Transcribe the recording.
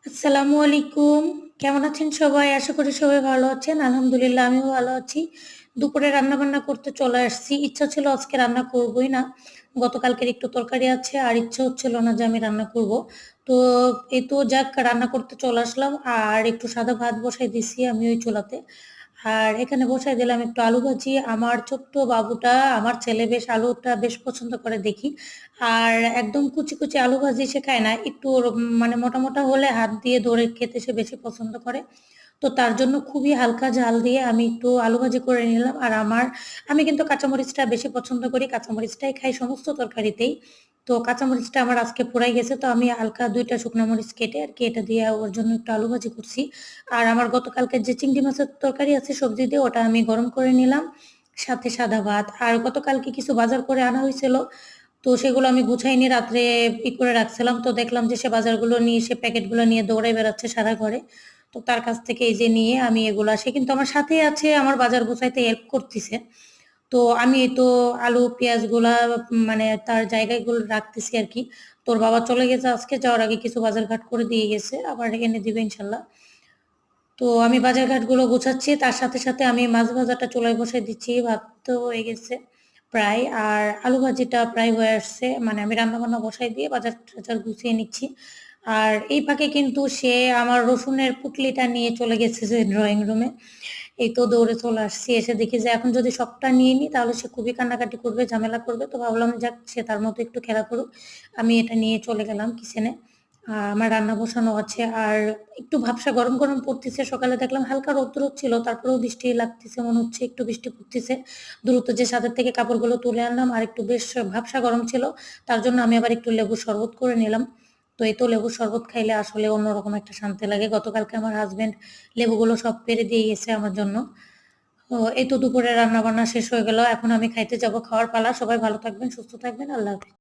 আসসালামু আলাইকুম। কেমন আছেন সবাই? আশা করি সবাই ভালো আছেন। আলহামদুলিল্লাহ আমিও ভালো আছি। দুপুরে রান্নাবান্না করতে চলে আসছি। ইচ্ছা ছিল আজকে রান্না করবই না। গতকালকের একটু তরকারি আছে আর ইচ্ছা হচ্ছিল না যে আমি রান্না করব। তো এই তো যাক রান্না করতে চলে আসলাম আর একটু সাদা ভাত বসাই দিছি আমি ওই চুলাতে। আর এখানে বসাই দিলাম একটু আলু ভাজি। আমার ছোট্ট বাবুটা, আমার ছেলে বেশ আলুটা বেশ পছন্দ করে দেখি। আর একদম কুচি, কুচি আলু ভাজি সে খায় না। একটু মানে মোটা, মোটা হলে হাত দিয়ে ধরে খেতে সে বেশি পছন্দ করে। তো তার জন্য খুবই হালকা ঝাল দিয়ে আমি একটু আলু ভাজি করে নিলাম। আর আমি কিন্তু কাঁচামরিচটা বেশি পছন্দ করি। কাঁচামরিচটাই খাই সমস্ত তরকারিতেই। তো কাঁচামরিচটা আমার আজকে ফুরাই গেছে। তো আমি হালকা ২ টা শুকনা মরিচ কেটে আরকি এটা দিয়ে ওর জন্য একটু আলু ভাজি করছি। আর আমার গতকালকের যে চিংড়ি মাছের তরকারি আছে সবজি দিয়ে ওটা আমি গরম করে নিলাম। সাথে সাদা ভাত। আর গতকালকে কিছু বাজার করে আনা হয়েছিল। তো সেগুলো আমি গুছাই নিয়ে রাত্রে করে রাখছিলাম। তো দেখলাম যে সে বাজারগুলো নিয়ে সে প্যাকেটগুলো নিয়ে দৌড়ে বেড়াচ্ছে সারা ঘরে। তো তার কাছ থেকে এই যে নিয়ে আমি এগুলা সে কিন্তু আমার সাথেই আছে আমার বাজার গোছাইতে হেল্প করতেছে। তো আমি এই তো আলু পেঁয়াজগুলা মানে তার জায়গায় গুলো রাখতেছি আরকি। তোর বাবা চলে গেছে আজকে যাওয়ার আগে কিছু বাজারঘাট করে দিয়ে গেছে। আবার এনে দিবে ইনশাল্লাহ। তো আমি বাজারঘাটগুলো গুছাচ্ছি তার সাথে সাথে আমি মাছ ভাজাটা চুলায় বসাই দিচ্ছি। ভাত তো হয়ে গেছে প্রায়। আর আলু ভাজিটা প্রায় হয়ে আসছে। মানে আমি রান্নাবান্না বসাই দিয়ে বাজার-টাজার গুছিয়ে নিচ্ছি। আর এই ফাঁকে কিন্তু সে আমার রসুনের পুঁটলিটা নিয়ে চলে গেছে যে ড্রয়িং রুমে। এই তো দৌড়ে চলে আসছি। এসে দেখি যে এখন যদি সবটা নিয়ে নিই তাহলে সে খুবই কান্নাকাটি করবে, ঝামেলা করবে। তো ভাবলাম যাক সে তার মতো একটু খেলা করুক। আমি এটা নিয়ে চলে গেলাম কিচেনে। আমার রান্না বসানো আছে আর একটু ভাবসা গরম, গরম পড়তিছে। সকালে দেখলাম হালকা রৌদ্র ছিল তারপরেও বৃষ্টি লাগতেছে মনে হচ্ছে একটু বৃষ্টি পড়তেছে। দ্রুত যে ছাদের থেকে কাপড়গুলো তুলে আনলাম আর একটু বেশ ভাবসা গরম ছিল। তার জন্য আমি আবার একটু লেবুর শরবত করে নিলাম। তো এই তো লেবুর শরবত খাইলে আসলে অন্যরকম একটা শান্তি লাগে। গতকালকে আমার হাসব্যান্ড লেবুগুলো সব পেড়ে দিয়ে গেছে আমার জন্য। তো এই তো দুপুরে রান্না বান্না শেষ হয়ে গেল। এখন আমি খাইতে যাব। খাওয়ার পালা। সবাই ভালো থাকবেন, সুস্থ থাকবেন। আল্লাহ হাফেজ।